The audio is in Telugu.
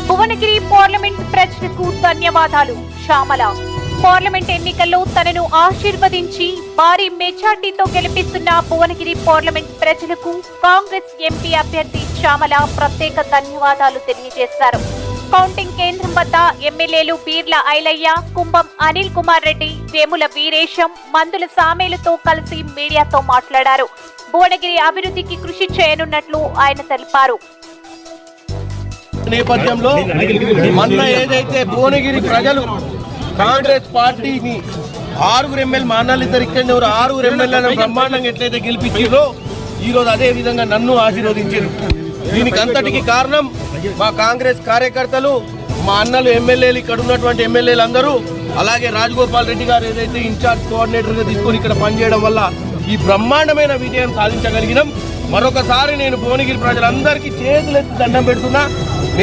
భువనగిరి పార్లమెంట్ ప్రజలకు ధన్యవాదాలు. శ్యామల పార్లమెంట్ ఎన్నికల్లో తనను ఆశీర్వదించి భారీ మెజార్టీతో గెలిపిస్తున్న భువనగిరి పార్లమెంట్ ప్రజలకు కాంగ్రెస్ ఎంపీ అభ్యర్థి శ్యామల ప్రత్యేక ధన్యవాదాలు తెలియజేశారు. కౌంటింగ్ కేంద్రం వద్ద ఎమ్మెల్యేలు బీర్ల ఐలయ్య, కుంభం అనిల్ కుమార్ రెడ్డి, వేముల వీరేశం, మందుల సామేలతో కలిసి మీడియాతో మాట్లాడారు. భువనగిరి అభివృద్ధికి కృషి చేయనున్నట్లు ఆయన తెలిపారు. నేపథ్యంలో మొన్న ఏదైతే భువనగిరి ప్రజలు కాంగ్రెస్ పార్టీని 6 ఎమ్మెల్యే మానాలిద్దరు ఇక్కడ 6 ఎమ్మెల్యేలను బ్రహ్మాండంగా ఎట్లయితే గెలిపించారో ఈరోజు అదే విధంగా నన్ను ఆశీర్వదించారు. దీనికి అంతటికి కారణం మా కాంగ్రెస్ కార్యకర్తలు, మా అన్నలు ఎమ్మెల్యేలు, ఇక్కడ ఉన్నటువంటి ఎమ్మెల్యేలు అందరూ, అలాగే రాజగోపాల్ రెడ్డి గారు ఏదైతే ఇన్ఛార్జ్ కోఆర్డినేటర్గా తీసుకొని ఇక్కడ పనిచేయడం వల్ల ఈ బ్రహ్మాండమైన విజయం సాధించగలిగినాం. మరొకసారి నేను భువనగిరి ప్రజలందరికీ చేతులెత్తి దండం పెడుతున్నా.